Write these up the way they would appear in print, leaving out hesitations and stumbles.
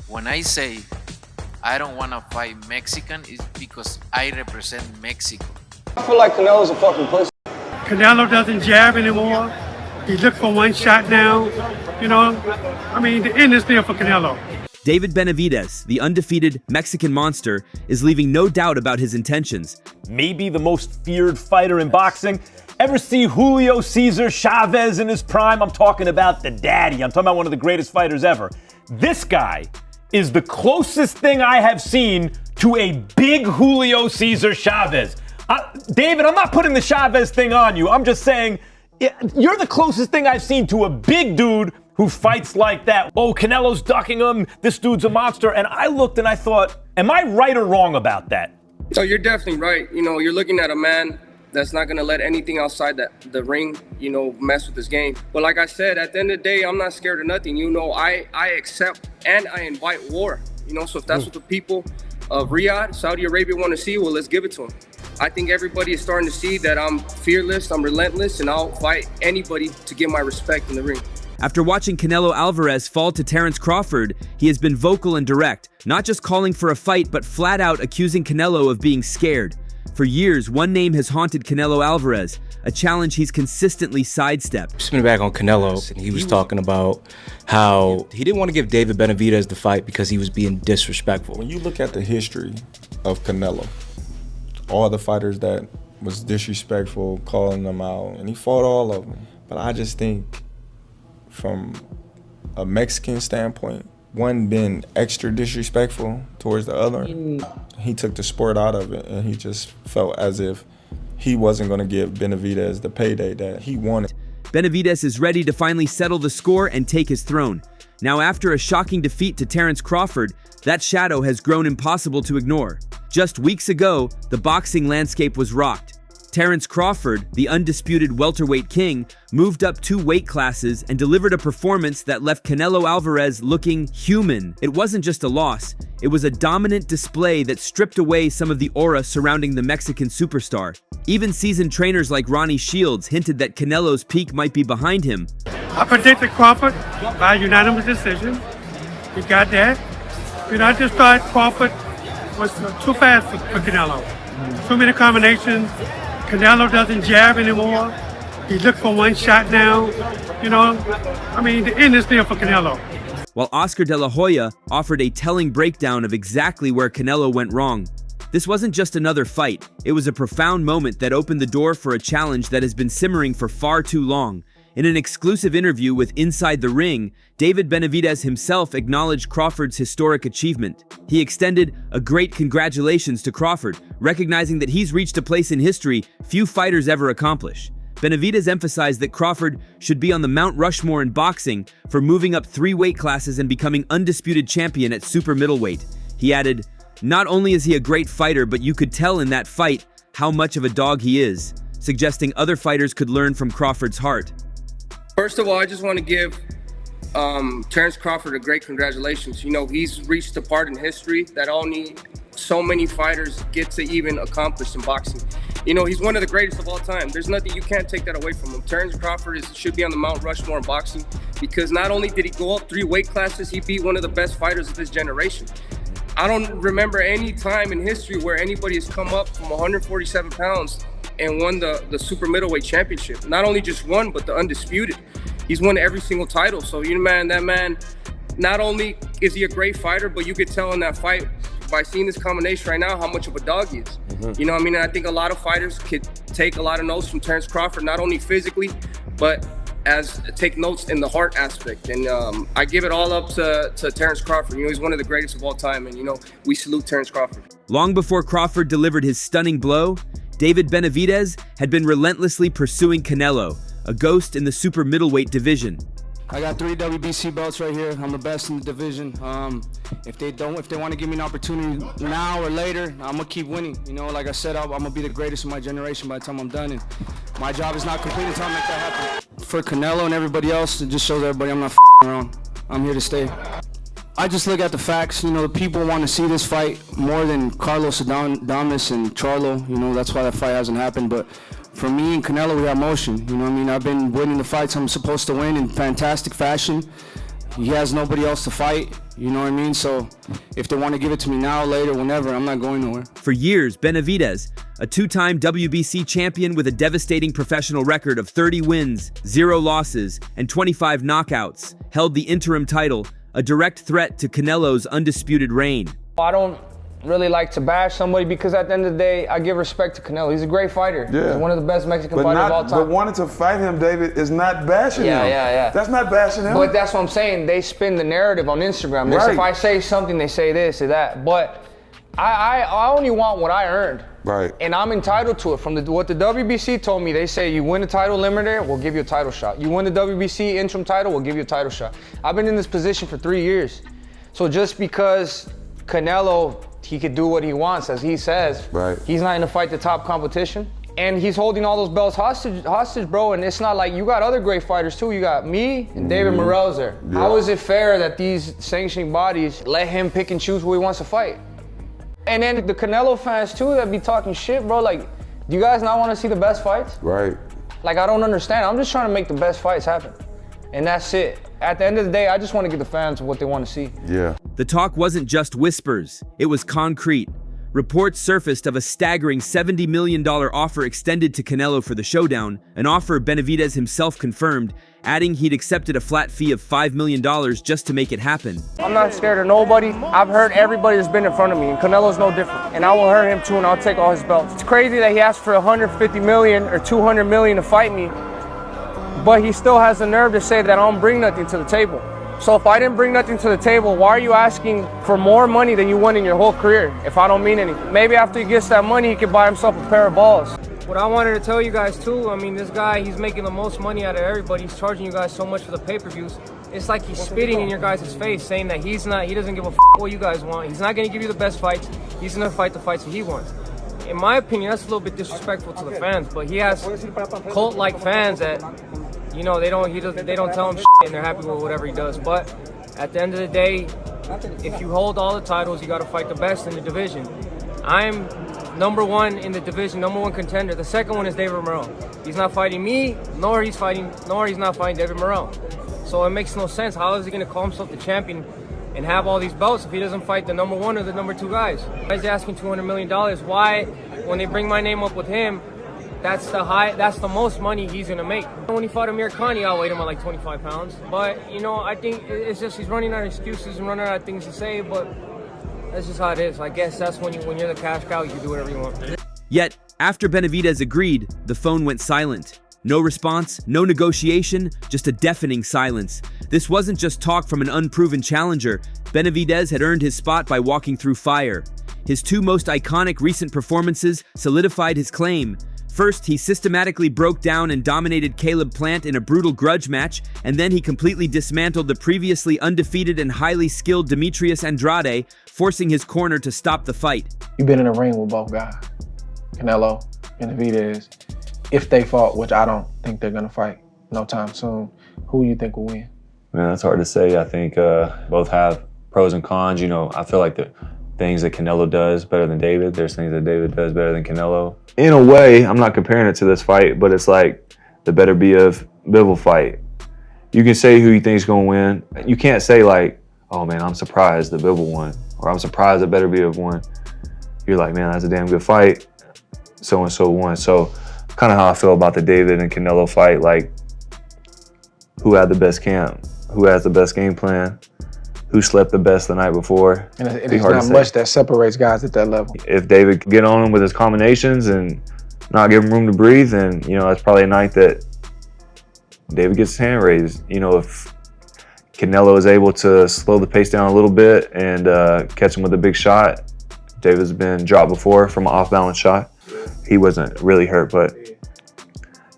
When I say I don't want to fight Mexican, it's because I represent Mexico. I feel like Canelo's a fucking pussy. Canelo doesn't jab anymore. He looked for one shot now. You know, I mean, the end is there for Canelo. David Benavidez, the undefeated Mexican monster, is leaving no doubt about his intentions. Maybe the most feared fighter in boxing. Ever see Julio Cesar Chavez in his prime? I'm talking about the daddy. I'm talking about one of the greatest fighters ever. This guy is the closest thing I have seen to a big Julio Cesar Chavez. David, I'm not putting the Chavez thing on you. I'm just saying, you're the closest thing I've seen to a big dude who fights like that. Oh, Canelo's ducking him. This dude's a monster. And I looked and I thought, am I right or wrong about that? No, you're definitely right. You know, you're looking at a man that's not going to let anything outside the ring, you know, mess with his game. But like I said, at the end of the day, I'm not scared of nothing. You know, I accept and I invite war. You know, so if that's what the people of Riyadh, Saudi Arabia want to see, well, let's give it to them. I think everybody is starting to see that I'm fearless, I'm relentless, and I'll fight anybody to get my respect in the ring. After watching Canelo Alvarez fall to Terence Crawford, he has been vocal and direct, not just calling for a fight, but flat out accusing Canelo of being scared. For years, one name has haunted Canelo Alvarez, a challenge he's consistently sidestepped. Spinning back on Canelo, and he was talking about how he didn't want to give David Benavidez the fight because he was being disrespectful. When you look at the history of Canelo, all the fighters that was disrespectful, calling them out, and he fought all of them. But I just think from a Mexican standpoint, one being extra disrespectful towards the other, he took the sport out of it, and he just felt as if he wasn't going to give Benavidez the payday that he wanted. Benavidez is ready to finally settle the score and take his throne. Now, after a shocking defeat to Terence Crawford, that shadow has grown impossible to ignore. Just weeks ago, the boxing landscape was rocked. Terence Crawford, the undisputed welterweight king, moved up 2 weight classes and delivered a performance that left Canelo Alvarez looking human. It wasn't just a loss, it was a dominant display that stripped away some of the aura surrounding the Mexican superstar. Even seasoned trainers like Ronnie Shields hinted that Canelo's peak might be behind him. I predicted Crawford by unanimous decision. You got that. You know, I just thought Crawford was too fast for Canelo. Too many combinations. Canelo doesn't jab anymore. He looked for one shot now. You know, I mean, the end is there for Canelo. While Oscar De La Hoya offered a telling breakdown of exactly where Canelo went wrong. This wasn't just another fight. It was a profound moment that opened the door for a challenge that has been simmering for far too long. In an exclusive interview with Inside the Ring, David Benavidez himself acknowledged Crawford's historic achievement. He extended a great congratulations to Crawford, recognizing that he's reached a place in history few fighters ever accomplish. Benavidez emphasized that Crawford should be on the Mount Rushmore in boxing for moving up 3 weight classes and becoming undisputed champion at super middleweight. He added, "Not only is he a great fighter, but you could tell in that fight how much of a dog he is," suggesting other fighters could learn from Crawford's heart. First of all, I just want to give Terence Crawford a great congratulations. You know, he's reached a part in history that only so many fighters get to even accomplish in boxing. You know, he's one of the greatest of all time. There's nothing, you can't take that away from him. Terence Crawford should be on the Mount Rushmore in boxing because not only did he go up 3 weight classes, he beat one of the best fighters of his generation. I don't remember any time in history where anybody has come up from 147 pounds and won the super middleweight championship. Not only just won, but the undisputed. He's won every single title. So, you know, man, that man, not only is he a great fighter, but you could tell in that fight by seeing this combination right now how much of a dog he is. You know what I mean? And I think a lot of fighters could take a lot of notes from Terence Crawford, not only physically, but as take notes in the heart aspect. And I give it all up to Terence Crawford. You know, he's one of the greatest of all time. And, you know, we salute Terence Crawford. Long before Crawford delivered his stunning blow, David Benavidez had been relentlessly pursuing Canelo, a ghost in the super middleweight division. I got 3 WBC belts right here. I'm the best in the division. If they want to give me an opportunity now or later, I'm gonna keep winning. You know, like I said, I'm gonna be the greatest of my generation by the time I'm done. And my job is not complete until I make that happen. For Canelo and everybody else, it just shows everybody I'm not around. I'm here to stay. I just look at the facts. You know, the people want to see this fight more than Carlos Adames and Charlo. You know, that's why that fight hasn't happened. But for me and Canelo, we have motion. You know what I mean? I've been winning the fights I'm supposed to win in fantastic fashion. He has nobody else to fight, you know what I mean? So if they want to give it to me now, later, whenever, I'm not going nowhere. For years, Benavidez, a two-time WBC champion with a devastating professional record of 30 wins, 0 losses, and 25 knockouts, held the interim title, a direct threat to Canelo's undisputed reign. I don't really like to bash somebody because at the end of the day, I give respect to Canelo. He's a great fighter. Yeah. He's one of the best Mexican fighters of all time. But wanting to fight him, David, is not bashing him. Yeah. That's not bashing him. But that's what I'm saying. They spin the narrative on Instagram. Right. If I say something, they say this or that. But I only want what I earned. Right. And I'm entitled to it. From what the WBC told me, they say you win a title limiter, we'll give you a title shot. You win the WBC interim title, we'll give you a title shot. I've been in this position for 3 years. So just because Canelo, he could do what he wants, as he says. Right. He's not going to fight the top competition. And he's holding all those belts hostage, bro. And it's not like, you got other great fighters too. You got me and David Morrell's there. Yeah. How is it fair that these sanctioning bodies let him pick and choose who he wants to fight? And then the Canelo fans too that be talking shit, bro. Like, do you guys not want to see the best fights? Right. Like, I don't understand. I'm just trying to make the best fights happen. And that's it. At the end of the day, I just want to give the fans what they want to see. Yeah. The talk wasn't just whispers, it was concrete. Reports surfaced of a staggering $70 million offer extended to Canelo for the showdown, an offer Benavidez himself confirmed, adding he'd accepted a flat fee of $5 million just to make it happen. I'm not scared of nobody. I've heard everybody that's been in front of me, and Canelo's no different. And I will hurt him too, and I'll take all his belts. It's crazy that he asked for $150 million or $200 million to fight me, but he still has the nerve to say that I don't bring nothing to the table. So if I didn't bring nothing to the table, why are you asking for more money than you won in your whole career if I don't mean anything? Maybe after he gets that money, he can buy himself a pair of balls. What I wanted to tell you guys too, I mean, this guy, he's making the most money out of everybody. He's charging you guys so much for the pay-per-views. It's like he's spitting in your guys' face, saying that he doesn't give a what you guys want. He's not going to give you the best fights. He's going to fight the fights that he wants. In my opinion, that's a little bit disrespectful to the fans, but he has cult-like fans that, you know, they don't tell him shit and they're happy with whatever he does. But at the end of the day, if you hold all the titles, you got to fight the best in the division. I'm #1 in the division, #1 contender. The second one is David Morrell. He's not fighting me, nor he's not fighting David Morrell. So it makes no sense. How is he going to call himself the champion and have all these belts if he doesn't fight the #1 or the #2 guys? Why is he asking $200 million? Why, when they bring my name up with him, that's the most money he's gonna make. When he fought Amir Khan, he outweighed him at like 25 pounds. But, you know, I think it's just he's running out of excuses and running out of things to say, but that's just how it is. I guess that's when you're the cash cow, you can do whatever you want. Yet, after Benavidez agreed, the phone went silent. No response, no negotiation, just a deafening silence. This wasn't just talk from an unproven challenger. Benavidez had earned his spot by walking through fire. His two most iconic recent performances solidified his claim. First, he systematically broke down and dominated Caleb Plant in a brutal grudge match, and then he completely dismantled the previously undefeated and highly skilled Demetrius Andrade, forcing his corner to stop the fight. You've been in a ring with both guys, Canelo, Benavidez. If they fought, which I don't think they're gonna fight no time soon, who you think will win? Man, that's hard to say. I think both have pros and cons. You know, I feel like the things that Canelo does better than David. There's things that David does better than Canelo. In a way, I'm not comparing it to this fight, but it's like the better be of Bivol fight. You can say who you think is going to win. You can't say like, oh man, I'm surprised that Bivol won, or I'm surprised that better be of won. You're like, man, that's a damn good fight. So-and-so won. So kind of how I feel about the David and Canelo fight, like who had the best camp, who has the best game plan, who slept the best the night before. And it's not much that separates guys at that level. If David can get on him with his combinations and not give him room to breathe, then, you know, that's probably a night that David gets his hand raised. You know, if Canelo is able to slow the pace down a little bit and catch him with a big shot, David's been dropped before from an off-balance shot. He wasn't really hurt, but,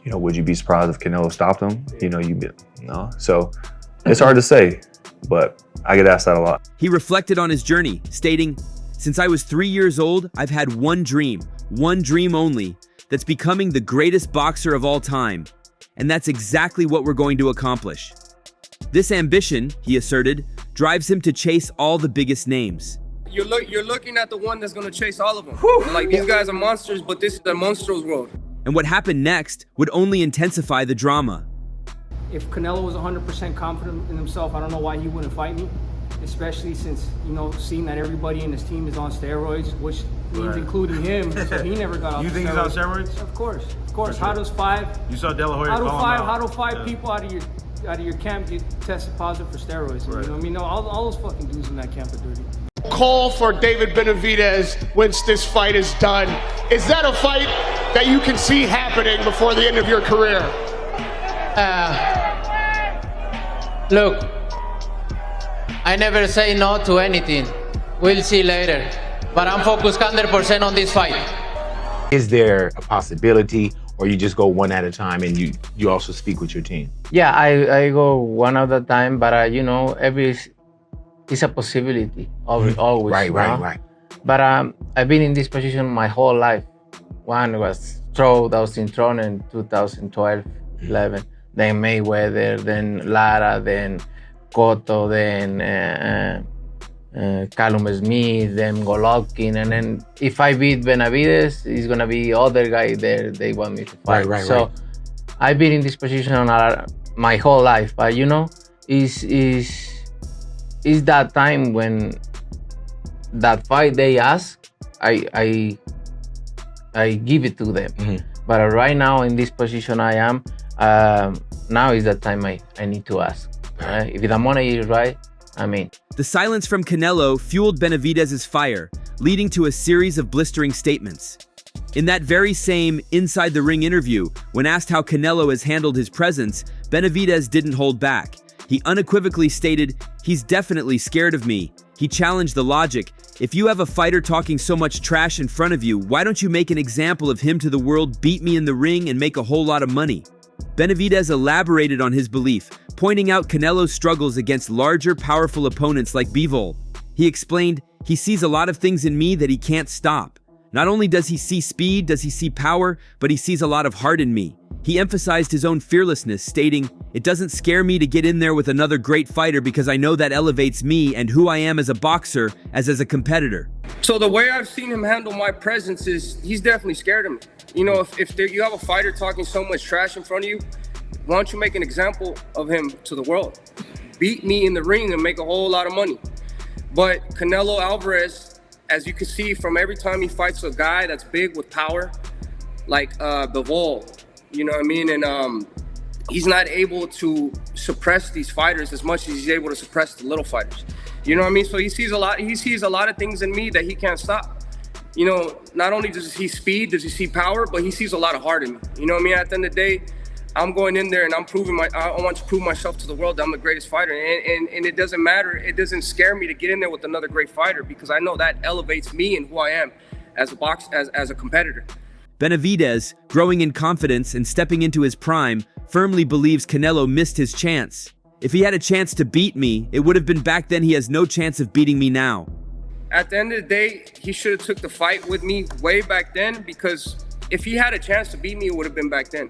you know, would you be surprised if Canelo stopped him? You know, no. So it's hard to say, but I get asked that a lot. He reflected on his journey, stating, "Since I was 3 years old, I've had one dream only, that's becoming the greatest boxer of all time. And that's exactly what we're going to accomplish." This ambition, he asserted, drives him to chase all the biggest names. You're looking at the one that's gonna chase all of them. Like, these guys are monsters, but this is the monsters world. And what happened next would only intensify the drama. if Canelo was 100% confident in himself, I don't know why he wouldn't fight me, especially since, you know, seeing that everybody in his team is on steroids, which means including him, so he never got off You think steroids. he's on steroids? Of course. How sure. does five? You saw De La Hoya How do five people out of your camp get tested positive for steroids? Right. You know what I mean? No, all those fucking dudes in that camp are dirty. Call for David Benavidez once this fight is done. Is that a fight that you can see happening before the end of your career? Look, I never say no to anything. We'll see later. But I'm focused 100% on this fight. Is there a possibility, or you just go one at a time and you also speak with your team? Yeah, I go one at a time, but you know, it's a possibility, always. Right. But I've been in this position my whole life. One was Stroh, that was in Tron in 2012, 11. Then Mayweather, then Lara, then Cotto, then Callum Smith, then Golovkin, and then if I beat Benavidez, it's gonna be other guy there they want me to fight. So I've been in this position my whole life, but you know, is that time when that fight they ask, I give it to them. But right now in this position I am, now is the time I need to ask. Right? If the money is right, I mean. The silence from Canelo fueled Benavidez's fire, leading to a series of blistering statements. In that very same Inside the Ring interview, when asked how Canelo has handled his presence, Benavidez didn't hold back. He unequivocally stated, "He's definitely scared of me." He challenged the logic. If you have a fighter talking so much trash in front of you, why don't you make an example of him to the world, beat me in the ring, and make a whole lot of money? Benavidez elaborated on his belief, pointing out Canelo's struggles against larger, powerful opponents like Bivol. He explained, "He sees a lot of things in me that he can't stop. Not only does he see speed, does he see power, but he sees a lot of heart in me." He emphasized his own fearlessness, stating, "It doesn't scare me to get in there with another great fighter because I know that elevates me and who I am as a boxer, as a competitor." So the way I've seen him handle my presence is he's definitely scared of me. You know, if you have a fighter talking so much trash in front of you, why don't you make an example of him to the world? Beat me in the ring and make a whole lot of money. But Canelo Alvarez, as you can see from every time he fights a guy that's big with power, like Bivol, you know what I mean? And he's not able to suppress these fighters as much as he's able to suppress the little fighters. You know what I mean? So he sees a lot of things in me that he can't stop. You know, not only does he see speed, does he see power, but he sees a lot of heart in me. You know what I mean? At the end of the day, I'm going in there and I want to prove myself to the world that I'm the greatest fighter. And it doesn't matter. It doesn't scare me to get in there with another great fighter because I know that elevates me and who I am as a competitor. Benavidez, growing in confidence and stepping into his prime, firmly believes Canelo missed his chance. If he had a chance to beat me, it would have been back then. He has no chance of beating me now. At the end of the day, he should have took the fight with me way back then because if he had a chance to beat me, it would have been back then.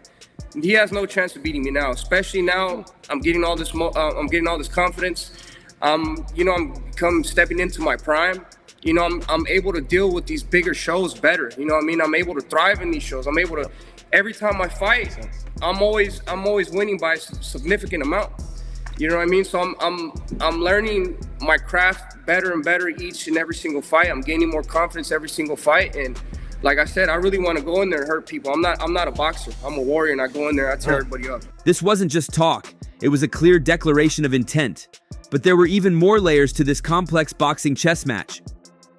And he has no chance of beating me now, especially now I'm getting all this confidence. I'm stepping into my prime. You know, I'm able to deal with these bigger shows better. You know what I mean? I'm able to thrive in these shows. I'm able to, every time I fight, I'm always winning by a significant amount. You know what I mean? So I'm learning my craft better and better each and every single fight. I'm gaining more confidence every single fight. And like I said, I really want to go in there and hurt people. I'm not a boxer. I'm a warrior, and I go in there, I tear everybody up. This wasn't just talk. It was a clear declaration of intent. But there were even more layers to this complex boxing chess match.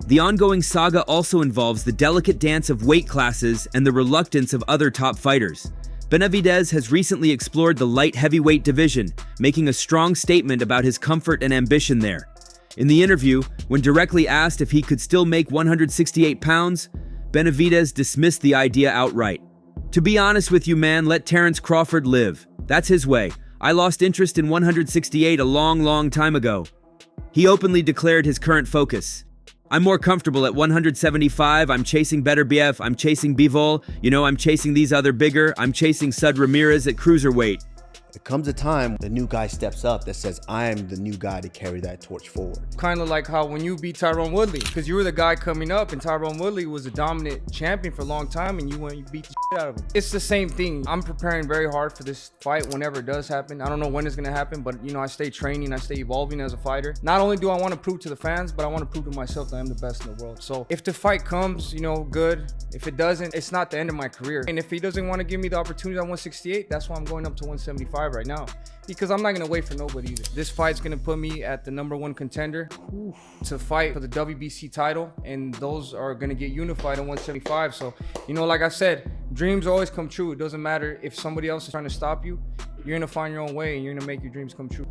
The ongoing saga also involves the delicate dance of weight classes and the reluctance of other top fighters. Benavidez has recently explored the light heavyweight division, making a strong statement about his comfort and ambition there. In the interview, when directly asked if he could still make 168 pounds, Benavidez dismissed the idea outright. "To be honest with you, man, let Terence Crawford live. That's his way. I lost interest in 168 a long time ago." He openly declared his current focus. "I'm more comfortable at 175, I'm chasing better BF, I'm chasing Bivol, I'm chasing these other bigger, I'm chasing Sud Ramirez at cruiserweight." There comes a time the new guy steps up that says, "I am the new guy to carry that torch forward." Kind of like how when you beat Tyron Woodley, because you were the guy coming up and Tyron Woodley was a dominant champion for a long time and you beat the out of him. It's the same thing. I'm preparing very hard for this fight whenever it does happen. I don't know when it's gonna happen, but I stay training, I stay evolving as a fighter. Not only do I want to prove to the fans, but I want to prove to myself that I'm the best in the world. So if the fight comes, good. If it doesn't, it's not the end of my career. And if he doesn't want to give me the opportunity at 168, that's why I'm going up to 175 right now. Because I'm not gonna wait for nobody either. This fight's gonna put me at the #1 contender to fight for the WBC title, and those are gonna get unified at 175. So, like I said, dreams always come true. It doesn't matter if somebody else is trying to stop you. You're gonna find your own way, and you're gonna make your dreams come true.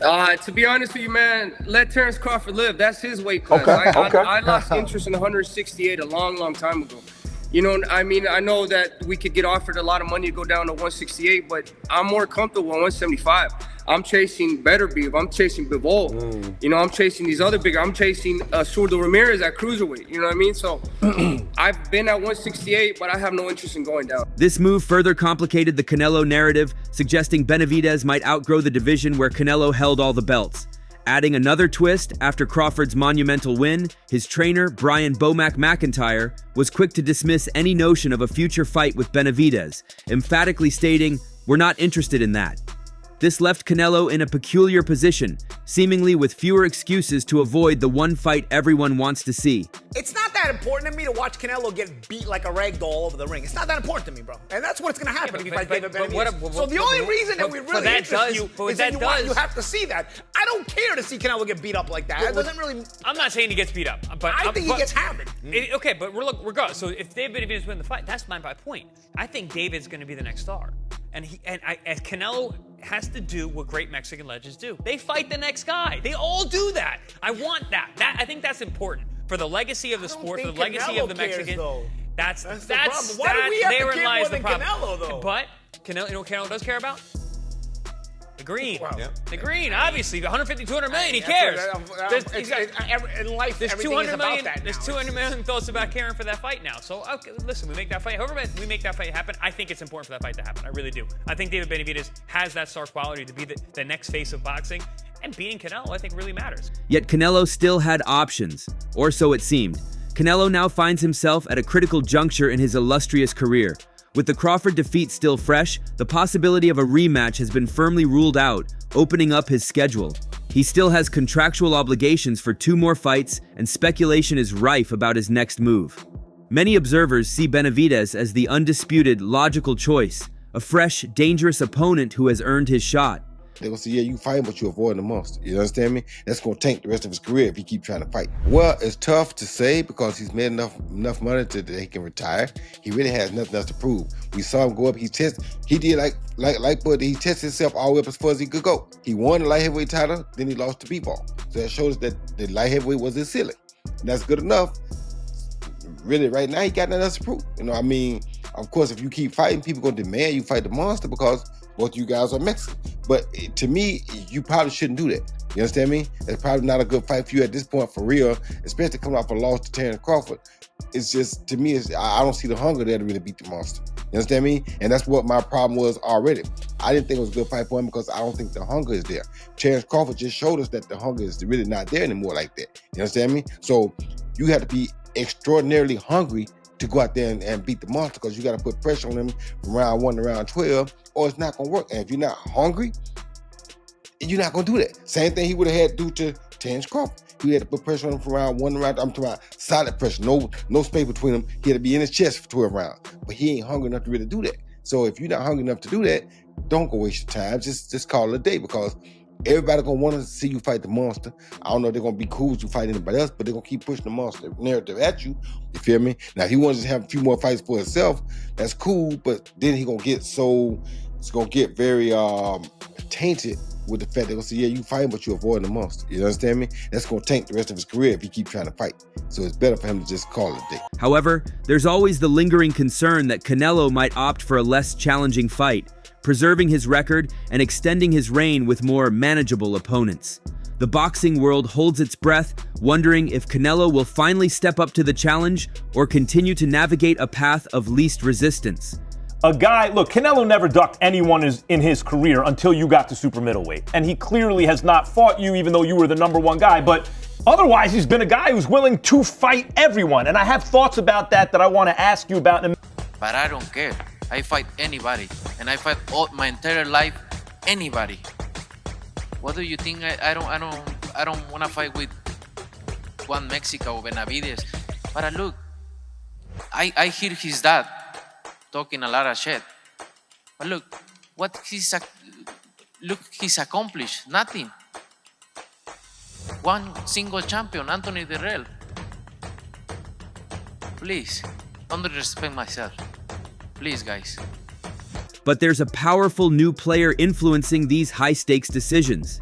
To be honest with you, man, let Terence Crawford live. That's his weight class. Okay. I lost interest in 168 a long time ago. I know that we could get offered a lot of money to go down to 168, but I'm more comfortable at 175. I'm chasing better beef. I'm chasing Bivol. I'm chasing these other bigger. I'm chasing Zurdo Ramirez at cruiserweight. You know what I mean? So I've been at 168, but I have no interest in going down. This move further complicated the Canelo narrative, suggesting Benavidez might outgrow the division where Canelo held all the belts. Adding another twist, after Crawford's monumental win, his trainer, Brian Bomac McIntyre, was quick to dismiss any notion of a future fight with Benavidez, emphatically stating, "We're not interested in that." This left Canelo in a peculiar position, seemingly with fewer excuses to avoid the one fight everyone wants to see. It's not that important to me to watch Canelo get beat like a rag doll over the ring. It's not that important to me, bro. And that's what's going to happen if you fight David Benavidez. So the only reason that we really interest you is that you have to see that. I don't care to see Canelo get beat up like that. It doesn't really... I'm not saying he gets beat up, but I think he gets hammered. Okay, but regardless. So if David Benavidez wins the fight, that's my point. I think David's going to be the next star. And Canelo has to do what great Mexican legends do. They fight the next guy. They all do that. I want that. I think that's important for the legacy of the sport, for the legacy of the Mexican. That's the problem. Why do we have to therein care lies more the than problem. Canelo, though? But Canelo, what Canelo does care about? The green. Wow. The green, obviously. 150, 200 million, he cares. In life, there's everything 200 is million, about that there's now. 200 million thoughts about caring for that fight now. So, okay, listen, we make that fight. However we make that fight happen, I think it's important for that fight to happen. I really do. I think David Benavidez has that star quality to be the next face of boxing. And beating Canelo, I think, really matters. Yet Canelo still had options, or so it seemed. Canelo now finds himself at a critical juncture in his illustrious career. With the Crawford defeat still fresh, the possibility of a rematch has been firmly ruled out, opening up his schedule. He still has contractual obligations for 2 more fights, and speculation is rife about his next move. Many observers see Benavidez as the undisputed, logical choice, a fresh, dangerous opponent who has earned his shot. They're going to say, yeah, you fighting, but you're avoiding the monster. You understand me? That's going to tank the rest of his career if he keeps trying to fight. Well, it's tough to say because he's made enough money that he can retire. He really has nothing else to prove. We saw him go up. He did but he tested himself all the way up as far as he could go. He won the light heavyweight title, then he lost to B-ball. So that shows that the light heavyweight was his ceiling. And that's good enough. Really, right now, he got nothing else to prove. Of course, if you keep fighting, people going to demand you fight the monster because both of you guys are Mexican. But to me, you probably shouldn't do that. You understand me? It's probably not a good fight for you at this point, for real, especially coming off a loss to Terence Crawford. It's just, to me, I don't see the hunger there to really beat the monster. You understand me? And that's what my problem was already. I didn't think it was a good fight for him because I don't think the hunger is there. Terence Crawford just showed us that the hunger is really not there anymore like that. You understand me? So you have to be extraordinarily hungry to go out there and beat the monster because you got to put pressure on him from round 1 to round 12 or it's not going to work. And if you're not hungry, you're not going to do that. Same thing he would have had to do to Terence Crawford. He had to put pressure on him from round 1 to round, I'm talking about solid pressure, no space between them. He had to be in his chest for 12 rounds. But he ain't hungry enough to really do that. So if you're not hungry enough to do that, don't go waste your time. Just call it a day because everybody gonna want to see you fight the monster. I don't know if they're gonna be cool with you fight anybody else, but they're gonna keep pushing the monster narrative at you. You feel me? Now, if he wants to have a few more fights for himself, that's cool. But then it's gonna get very tainted with the fact they're gonna say, yeah, you fighting, but you're avoiding the monster. You understand me? That's gonna tank the rest of his career if he keeps trying to fight. So it's better for him to just call it a day. However, there's always the lingering concern that Canelo might opt for a less challenging fight, preserving his record and extending his reign with more manageable opponents. The boxing world holds its breath, wondering if Canelo will finally step up to the challenge or continue to navigate a path of least resistance. Look, Canelo never ducked anyone in his career until you got to super middleweight. And he clearly has not fought you even though you were the #1 guy. But otherwise, he's been a guy who's willing to fight everyone. And I have thoughts about that I want to ask you about in a minute. but I don't care. I fight anybody, and I fight all my entire life anybody. What do you think? I don't want to fight with Juan Mexico or Benavidez. But look, I hear his dad talking a lot of shit. But look, what he's accomplished? Nothing. One single champion, Anthony Dirrell. Please, don't disrespect myself. Please, guys. But there's a powerful new player influencing these high-stakes decisions.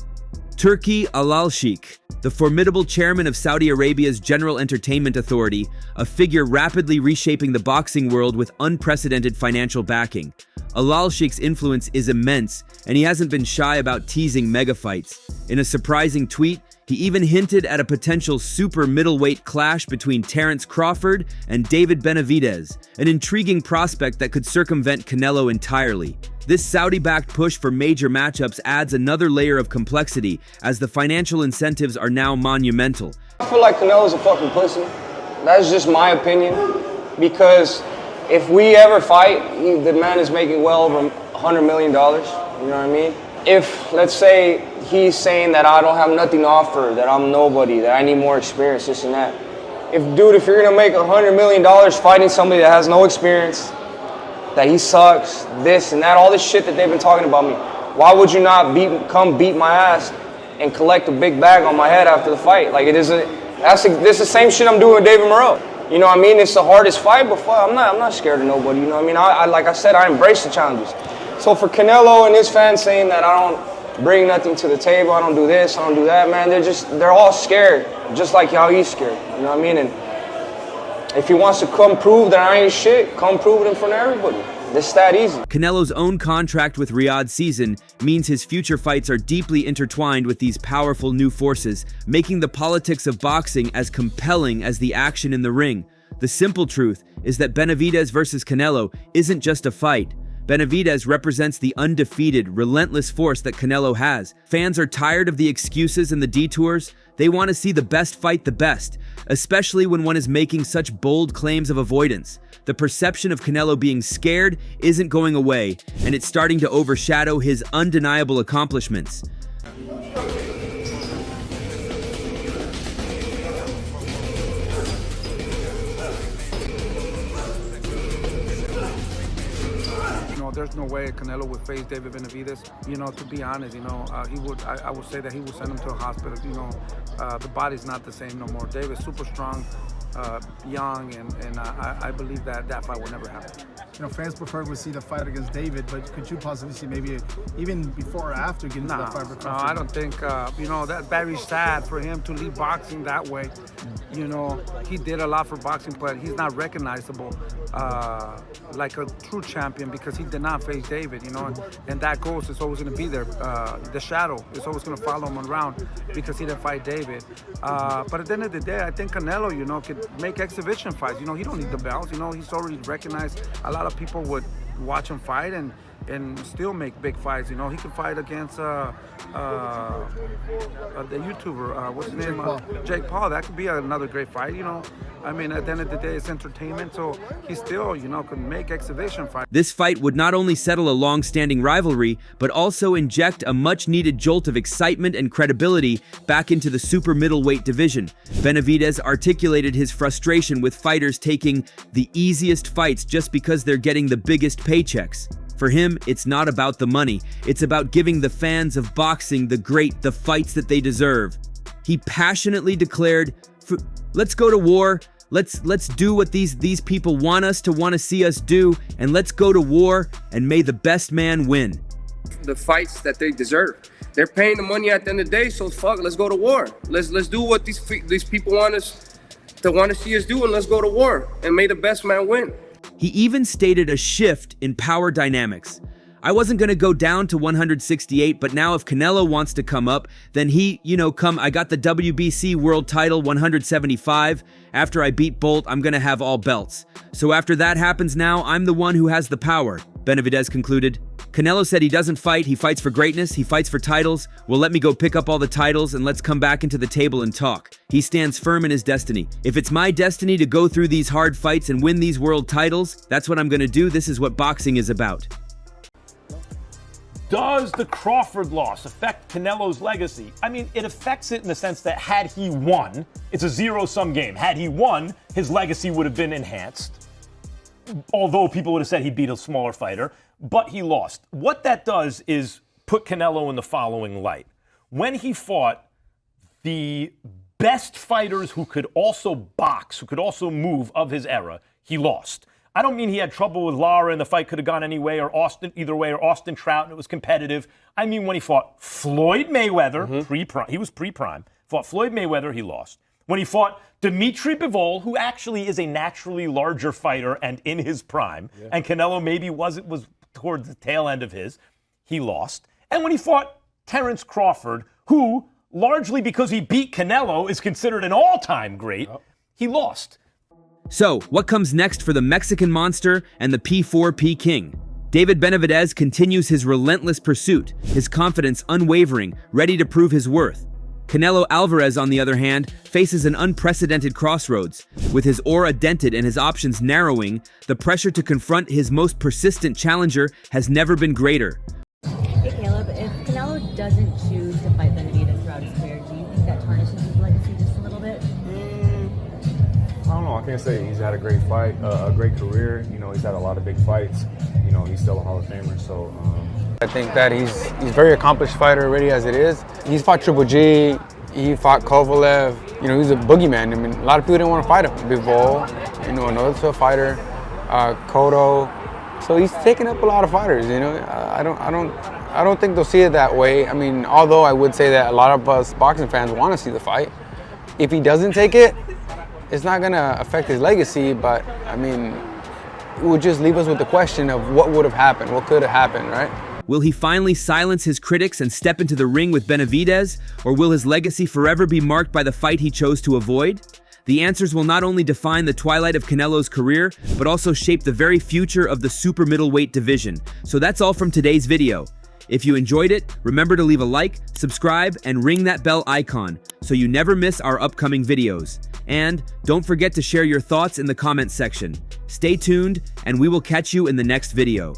Turki Al-Sheikh, the formidable chairman of Saudi Arabia's General Entertainment Authority, a figure rapidly reshaping the boxing world with unprecedented financial backing. Al-Sheikh's influence is immense, and he hasn't been shy about teasing mega fights. In a surprising tweet, he even hinted at a potential super middleweight clash between Terence Crawford and David Benavidez, an intriguing prospect that could circumvent Canelo entirely. This Saudi-backed push for major matchups adds another layer of complexity, as the financial incentives are now monumental. I feel like Canelo's a fucking pussy. That's just my opinion, because if we ever fight, the man is making well over $100 million, you know what I mean? If, let's say, he's saying that I don't have nothing to offer, that I'm nobody, that I need more experience, this and that. If you're gonna make $100 million fighting somebody that has no experience, that he sucks, this and that, all this shit that they've been talking about me, why would you not come beat my ass and collect a big bag on my head after the fight? Like, this is the same shit I'm doing with David Morrell. You know what I mean? It's the hardest fight, but fuck, I'm not scared of nobody, you know what I mean? Like I said, I embrace the challenges. So for Canelo and his fans saying that I don't bring nothing to the table, I don't do this, I don't do that, man, they're all scared, just like how he's scared, you know what I mean? And if he wants to come prove that I ain't shit, come prove it in front of everybody. It's that easy. Canelo's own contract with Riyadh Season means his future fights are deeply intertwined with these powerful new forces, making the politics of boxing as compelling as the action in the ring. The simple truth is that Benavidez versus Canelo isn't just a fight. Benavidez represents the undefeated, relentless force that Canelo has. Fans are tired of the excuses and the detours. They want to see the best fight the best, especially when one is making such bold claims of avoidance. The perception of Canelo being scared isn't going away, and it's starting to overshadow his undeniable accomplishments. There's no way Canelo would face David Benavidez. You know, to be honest, you know, I would say that he would send him to a hospital. You know, the body's not the same no more. David's super strong, young, and I believe that fight will never happen. You know, fans prefer to see the fight against David, but could you possibly see maybe even before or after getting to that fight with Crawford? No, I don't think, you know, that's very sad for him to leave boxing that way. You know, he did a lot for boxing, but he's not recognizable like a true champion because he did not face David, you know, and that ghost is always going to be there. The shadow is always going to follow him around because he didn't fight David. But at the end of the day, I think Canelo, you know, could make exhibition fights. You know, he don't need the belts. You know, he's already recognized. A lot of people would watch him fight and still make big fights. You know, he could fight against the YouTuber, what's his name? Jake Paul. That could be another great fight, you know. I mean, at the end of the day, it's entertainment, so he still, you know, can make exhibition fights. This fight would not only settle a long-standing rivalry, but also inject a much-needed jolt of excitement and credibility back into the super middleweight division. Benavidez articulated his frustration with fighters taking the easiest fights just because they're getting the biggest paychecks. For him, it's not about the money. It's about giving the fans of boxing the fights that they deserve. He passionately declared, "Let's go to war. Let's do what these people want to see us do, and let's go to war, and may the best man win." The fights that they deserve. They're paying the money at the end of the day, so fuck, let's go to war. Let's do what these people want to see us do, and let's go to war, and may the best man win. He even stated a shift in power dynamics. I wasn't going to go down to 168, but now if Canelo wants to come up, then he, I got the WBC world title 175. After I beat Bolt, I'm going to have all belts. So after that happens now, I'm the one who has the power, Benavidez concluded. Canelo said he doesn't fight, he fights for greatness, he fights for titles. Well, let me go pick up all the titles and let's come back into the table and talk. He stands firm in his destiny. If it's my destiny to go through these hard fights and win these world titles, that's what I'm gonna do. This is what boxing is about. Does the Crawford loss affect Canelo's legacy? I mean, it affects it in the sense that had he won, it's a zero-sum game. Had he won, his legacy would have been enhanced. Although people would have said he beat a smaller fighter, but he lost. What that does is put Canelo in the following light. When he fought the best fighters who could also box, who could also move of his era, he lost. I don't mean he had trouble with Lara and the fight could have gone any way, or either way, or Austin Trout and it was competitive. I mean when he fought Floyd Mayweather, pre-prime, he was pre-prime, fought Floyd Mayweather, he lost. When he fought Dimitri Bivol, who actually is a naturally larger fighter and in his prime, and Canelo maybe was towards the tail end of his, he lost. And when he fought Terence Crawford, who, largely because he beat Canelo, is considered an all-time great, he lost. So, what comes next for the Mexican monster and the P4P king? David Benavidez continues his relentless pursuit, his confidence unwavering, ready to prove his worth. Canelo Alvarez, on the other hand, faces an unprecedented crossroads. With his aura dented and his options narrowing, the pressure to confront his most persistent challenger has never been greater. Hey Caleb, if Canelo doesn't choose to fight Benavidez throughout his career, do you think that tarnishes his legacy just a little bit? I don't know. I can't say he's had a great fight, a great career. You know, he's had a lot of big fights. You know, he's still a Hall of Famer. So I think that he's a very accomplished fighter already as it is. He's fought Triple G. He fought Kovalev. You know, he's a boogeyman. I mean, a lot of people didn't want to fight him. Bivol, you know, another tough fighter, Cotto. So he's taken up a lot of fighters. You know, I don't think they'll see it that way. I mean, although I would say that a lot of us boxing fans want to see the fight. If he doesn't take it, it's not going to affect his legacy, but, I mean, it would just leave us with the question of what would have happened, what could have happened, right? Will he finally silence his critics and step into the ring with Benavidez, or will his legacy forever be marked by the fight he chose to avoid? The answers will not only define the twilight of Canelo's career, but also shape the very future of the super middleweight division. So that's all from today's video. If you enjoyed it, remember to leave a like, subscribe, and ring that bell icon so you never miss our upcoming videos. And don't forget to share your thoughts in the comments section. Stay tuned, and we will catch you in the next video.